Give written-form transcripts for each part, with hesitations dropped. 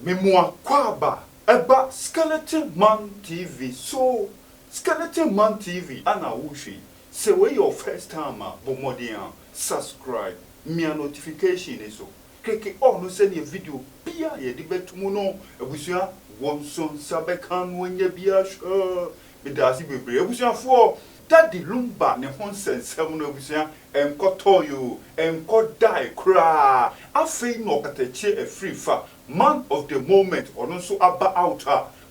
Memua Kwaba Eba Skeleton Man TV. So Skeleton Man TV Anna Wushi. Say where your first time Bomodian subscribe. Me a notification is so. Keke no send your video. Pia ye debate muno. Ebusia Wonson Sabekan when ye be a sure. Bedasi be Ebusia for. Daddy Lumba ne honsen semuno busia enkoto you enko die cry afei no kateche a free fa man of the moment ono so aba out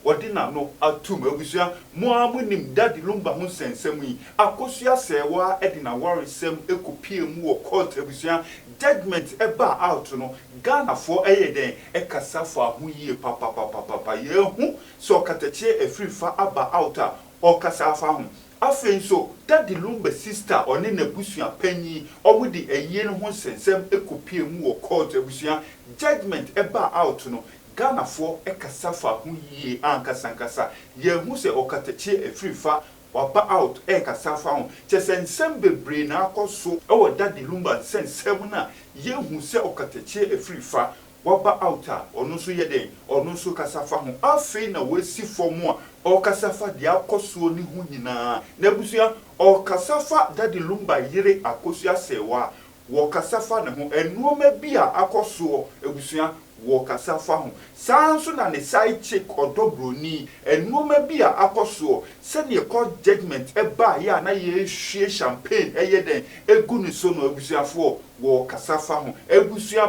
wadina no atum abusia mo amunim Daddy Lumba honsen semu akosua sewa edina worry sem ekopie mu wo court abusia judgment eba out no Ghana for eyeden ekasa for hu yie papa ye hu so kateche a free fa aba out o kasa fa hu afen so Daddy Lumba sister oni na busua panyi omo di eyi no ho sensem ekopie mu wo court abusua judgment eba out no Ghana for ekasafa hu yie ankasankasa ye hu se okateche efrifa waba out ekasafa hu chesensem bebre na akoso ewo Daddy Lumba sensem na ye hu se okateche efrifa waba out ono so yeden ono so kasafa hu afen na wesi fomu a o kasafa dia akoso ni hu nyina na busua o kasafa Daddy Lumba yire akosua sewa wo kasafa ne ho enuoma bi a akoso ebusua wo kasafa hu sanso na ne side chick odobroni enuoma bi a akoso se ne ko judgment eba ya na ye hwie champagne eyeden egu ni so no ebusuafo wo kasafa hu ebusua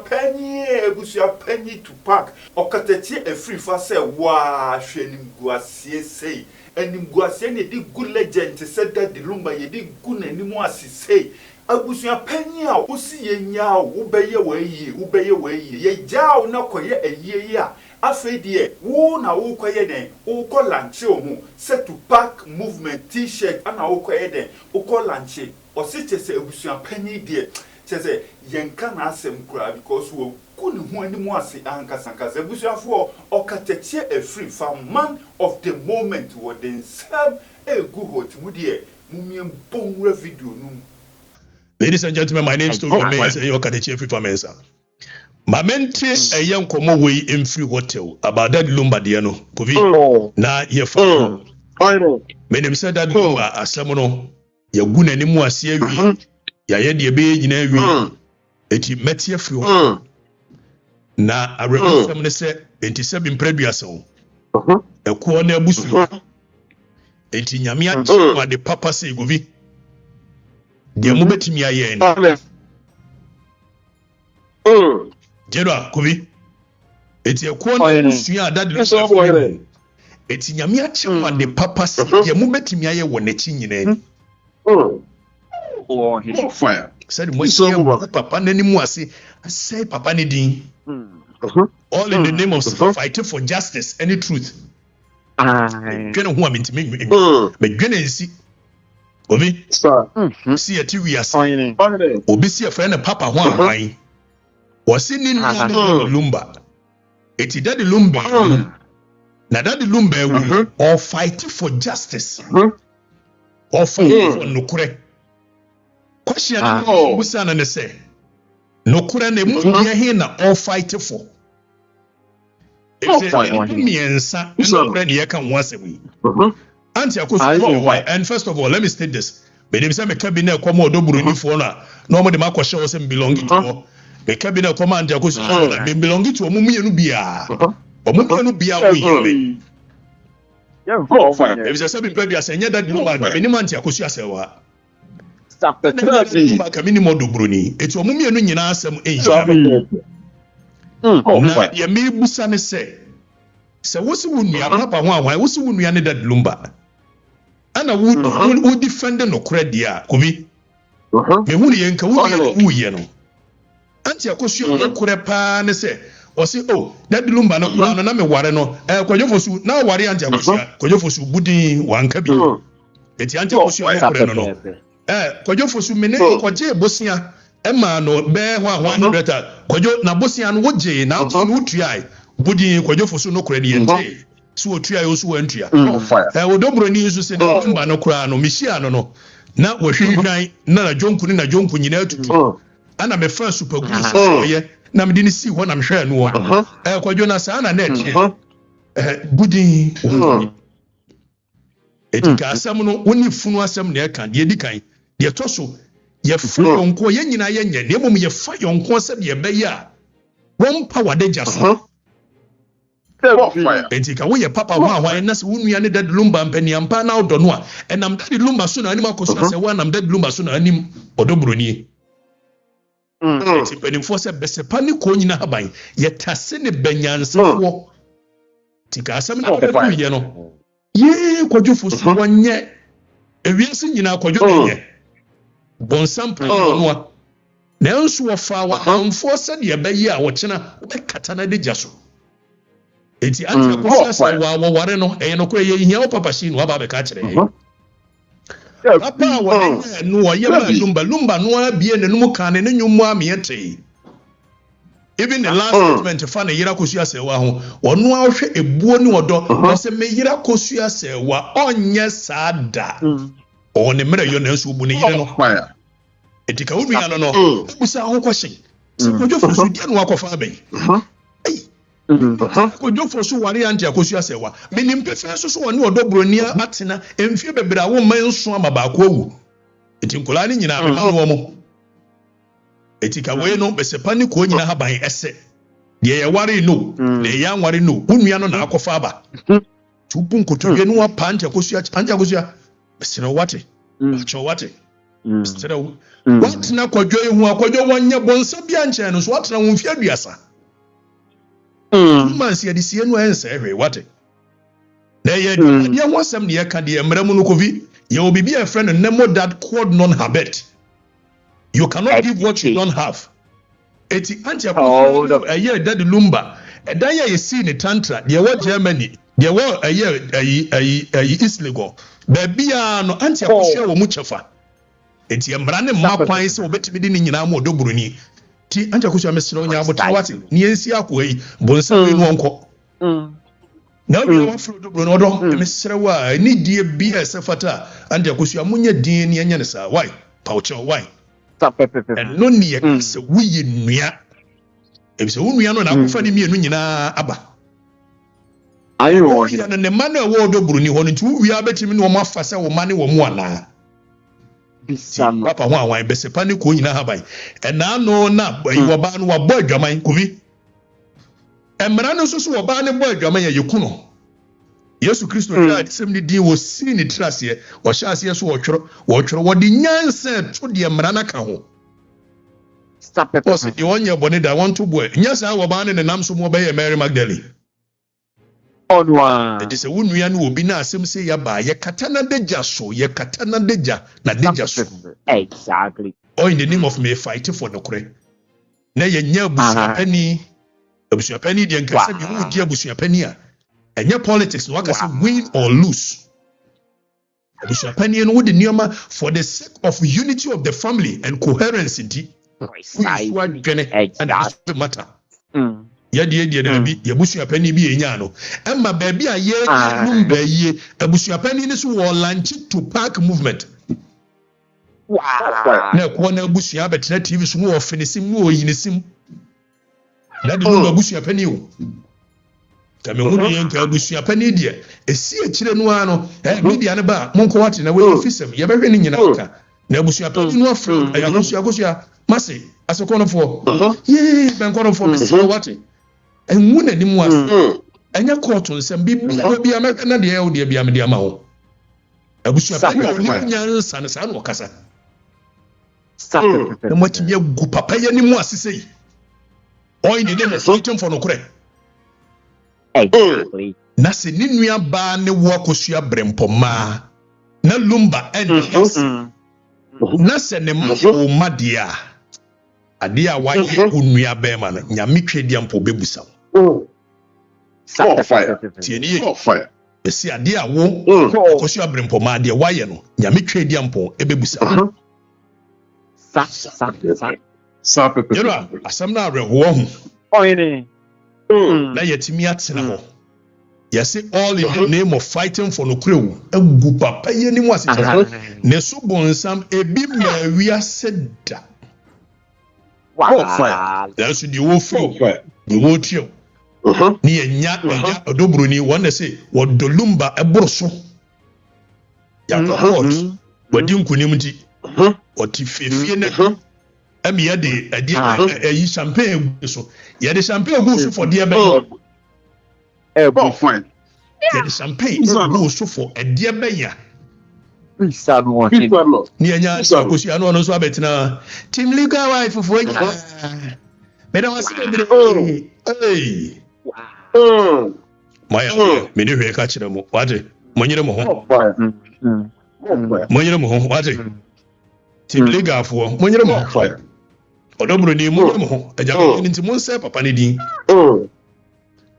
panyi to park okateche efree fa se wa hwenim guasie sei enim guasie ne di good legend se Daddy Lumba ye di gu nanimu asisei abusuya panyi a osi yenya wo beye we ye jaaw na koye ayiye a afedie wo na wo koye den wo ko lanche ohu set to pack movement t-shirt ana wo koye den wo ko lanche osi chese abusuya panyi die chese yenka na asem kura because wo kuni hu animu ase ankasankasa abusuafo okateche efree fa man of the moment wo den serve a good hot mudie mumiem bonwe video num. Ladies and gentlemen, my name is Toby Mensa. You can achieve free for Mensa. My mentor, a young common way in free hotel about Daddy Lumba Diano. Kovi na ye fa. My name said that Lumba asamono ya guna ni mu asie wi ya ye de be nyina wi eti metie free ho na aremu sam ne se enti se bi mpreduasa o ekuo na abusu enti nyame a de papa se govi dia mu betimi aye ni jero kobi eti ekuo na sua Daddy Lumba eti nyame a chima de papa se dia mu betimi aye wo nachi nyina ni oh his fire said mo se papa nanimu ase say papa ne din all in the name of fighting for justice and the truth gonna who am intimi me gonna nsi obi see ati we are obi see a friend papa ho anwan was in Daddy Lumba eti Daddy Lumba na Daddy Lumba will all fighting for justice or for nokure question busa na say nokure na mu ye na all fighting for miensa nokure na kan wasemi anti akoso and first of all let me state this me dem say me cabinet come odoburoni fo na no mo de makoshe wo say belong to me cabinet come anti akoso na me belong to omumienu bia omumienu bia wo yi if you say be bia say nya Daddy Lumba me ni anti akoso asewa stop the Lumba kamini mo odoburoni eti omumienu nyina asem na ye me busa ne se wosi wunua papa ho anwan wosi wunua ne Daddy Lumba ana wo defend no credit kobi me hu ne yenka wo ye no anti akosu no kure pa ne se o se Daddy Lumba no na me ware no kwajofosu na ware anti akosu kwajofosu budin wanka bi eti anti akosu no kure no kwajofosu me ne kwaje bosia ema no be ho 100 kwajo na bosia no woje na wo tuai budin kwajofosu no kure ne yente so otua yo so wantua odobroni so se Lumba no kura no mihia no na wohwehwan na jonku ni na jonku nyina atutu ana me fa super good so ye na mede ne si hɔ na mhwɛ no wɔ kwadwo na saa na net budin etika asɛm no woni funu asɛm na ɛka deɛ di kan deɛ tɔ so yɛfa yɔnko yɛn nyinaa yɛnyɛ na mmom yɛfa yɔnko sɛ deɛ ɛbɛyɛ a wɔn pa wadagya so etika wo yɛ papa ho a hwan na sɛ wo nua ne dad lumba mpaniampa na ɔdɔ no a ɛnam dad lumba so na anim akɔso sɛ wo anam dad lumba so na anim ɔdɔ buroni eti panimfoɔ sɛ bɛsɛpa ne kɔ nyina haban yɛtase ne banyansafoɔ tika asɛm na bɛkɔ yɛ no kwadwofo so wɔnyɛ ewiase nyina kwadwo nyɛ bonsam panoa nanso wɔfa wɔamfoɔ sɛ deɛ bɛyɛ a wɔkyena wobɛkata na de gya so eti anti akɔsia sɛ wɔware no ɛyɛ no kɔ yɛ hia wo papa shi no aba bɛka kyerɛ papa a wɔnyɛ no wɔyɛ ma lumba no abie ne nom ka ne nnwom a meɛte even the last statement fa ne yira kosua sɛ wa ho ɔno a hwɛ ebuo ne ɔdɔ na sɛ me yira kosua sɛ wa ɔnyɛ saa da ɔne mmerɛ yɔ na nso bu ne yire no etika wo nua no ebusa ho kɔhye sɛ kodwofo so dia no akɔfa abɛyi kodwofo so ware anti akosua sɛ wa menim pɛfɛ so wɔne ɔdɔ buroni atena emfie bebre a wo man nso ama baako awu eti nkola ne nyina ma no mo etika we no besepa ne ko nyina haban ɛsɛ deɛ yɛ ware no na yɛ anware no unua no na akɔfa aba tupu nkotodwe no wa panta kosua besere wate acho wate besere wat na kwadwo ehu akwadwo wonye bonsa bia nkyɛn no so watena wo mfia duasa man se adisie no ense hwe wate na yɛ deɛ ho asɛm ne yɛ ka deɛ mmara mu no kovi yɛ obi bia friend no nemo that called non habet. You cannot give what you don't have. Eti anti aye dad lumba. Eda ye see ni tantra. They were Germany. They were aye Isligo. Baby no anti akohwe wo mu chefa. Eti emra ne ma kwan se obetimi di ni nyina mo odoburuni. Ti anti akohwe mesere onya abota wate. Ni ensi akoyi bonsa we no onko. Na obi wa fro odoburuni odo mesere wa ni die bi esefata anti akohwe amunye din ni enya ne sa. Why? Pauche why? No near so we nua ebise wo nua no na akɔfa ne mienu nyinaa aba ayo ya ne man na wo do buruni ho no nti wo wia betimi no ma fa sɛ wo mane wo mu ana bisano papa ho awan besepa ne ko nyinaa haban ɛna no na wo ba no wabɔ adwaman kubi emra no so wo ba ne bɔ adwaman ya yeku no Yesu Kristo ya sem ni din wo si ni trase wo hya ase so wo tworo wo de nyansa to de emra na ka ho stop it also you want your body that want to boy nyasa wo ba ne nam so mo be Mary Magdalene onwa it is a wunua na obi na asem se ya ba ye kata na deja so ye kata na deja na deja so exactly oh in the name of me fight for the kore na ye nya abusia pani de nkasa bi wo di abusia pani a enye politics no akase win or lose abusia pani no wo de nioma for the sake of unity of the family and coherence di exactly matter yɛde na bi yɛbusua pani bi enya no emma baabi a ye numba yie abusua pani ne so wɔ launch to park movement wow na ko na abusua betena TV so wɔ finisim wɔ yinisim na de numba abusua pani o tame hu ne nka abusua pani de esi akire no ano media ne ba monko wate na we ofisem yɛbɛhwɛ ne nyina ka na abusua pani no afro ayakosua mase asekonofo benkonofo mese wate enwu na ni mu ase enya court nsem bibia meka na de e de bia me de ama ho abusua pani ni nyansa ne sa no kasa na mo tibia gu papa ya ni mu ase sei oi ni de na fighting for no kure exactly na se ni nua ba ne wo akosua brempoma na lumba and na se ne mo madia ade a waye onua bema no nyame twedi ampo bebusa fire tieni fire esi ade a wo akosua brempoma ade waye no nyame twedi ampo ebebusa sa pepe yero asam na areho ho oyene na yetimi atena ho yesi all in the name of fighting for no crew agu papa yeni mu asesa ne so bonsam ebi ma wi aseda Wow. That's the whole thing. The whole trio. Ni enya odobroni won say what dolumba ebroso. Ya court. Wadi nkunim nti. Oti fefie na am ye de yi champagne so. Ye de champagne go so for dear ben. Fine. Ye de champagne go so for a dear ben ya. Ni enya akosi anu ono so abetina. Team legal wife for you. Me don't want to hey. Maya, me ni hwe ka kire mo. Wade, monyere mo ho. Monyere mo ho, wade. Team legal fo, monyere mo ho. Odobro ni monyere mo ho. Eja ko ni nti mo nse papa ne din.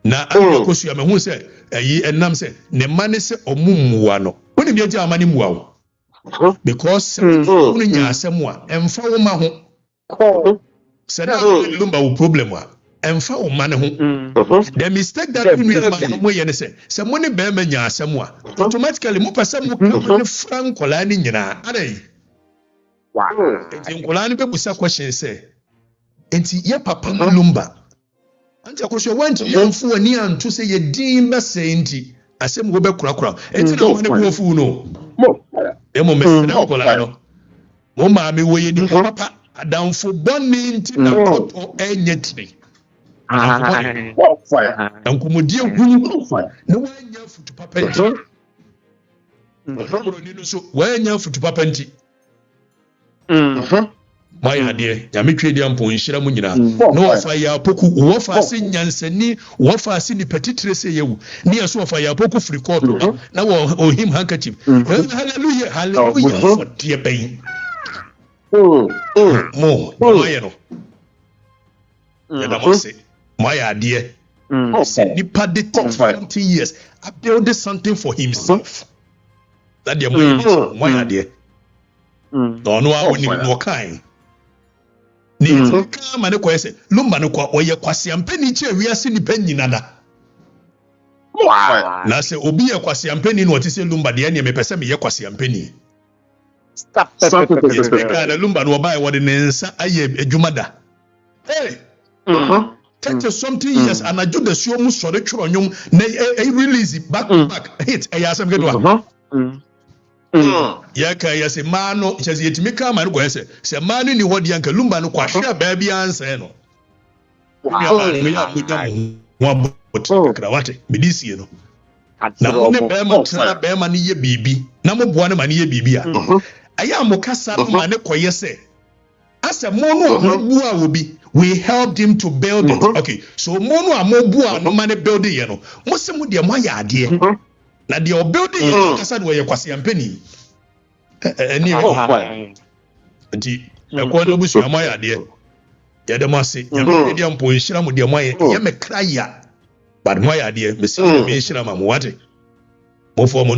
Na akosu am hu se ayi enam se ne mane se omummuwa no. Woni bi eja amane muwa wo. Because unu nya asem a emfa wo ma ho. Sada lumba wo problem a emfa wo ma ne ho. The mistake that we make mo ye ne se mo ne be ma nya asem a automatically mo pese mo ne frankola ni nyina adai. Enti nkola ni be busa question se enti ye papa lumba anti akoso wanti yamfu ani anto se ye din be se enti asem go be kurakura enti na mo ne ko fu no mo me na nkola no mo ma me wo ye ni papa adamfo bonni enti na ko enye tiri ankumudie hunu na wanya futu papa enti ni so wanya futu papa enti Maya de ya metwe de ampo nhira mu nyina no ofa ya poku wo fa se nyansani wo fa se ni petitre se yewu ni eso ofa ya poku free court na wo him handkerchief hallelujah hallelujah for dear bain mo Maya no ya da mo se Maya de ni pade 20 years I built something for himself that the Maya de no awoni no kind ni ka ma ne kwese lumba ne kwa oye kwasiampeni che wiase ni panyina da na se obi ye kwasiampeni no otise lumba de ne mepese me ye kwasiampeni stop ka na lumba no ba wode ne nsa aye adwuma da take something years and I do the show mu so de tworo nyum na release back to back hit e ya asem gedwa ya ka ya se mano chezi yetimi ka ma no go se mano ni hodi anka lumba no kwahwe ba bia anse no wa bot krawate medisi no na ne be ma tena be ma ne ye bibi na mo boa ne ma ne ye bibi a aya mo kasa ma ne koye se ase mo no bu a obi we helped him to build it okay so mo no amobu a no ma ne build ye no mo se mo de mo ya ade na the building kasa do ye kwase ampani ani nti ekwo no busu amoya ade ye de mase ye de ampo nhira mu de moye ye mekra ya bad moya ade me se me nhira ma mo wate mo fo mo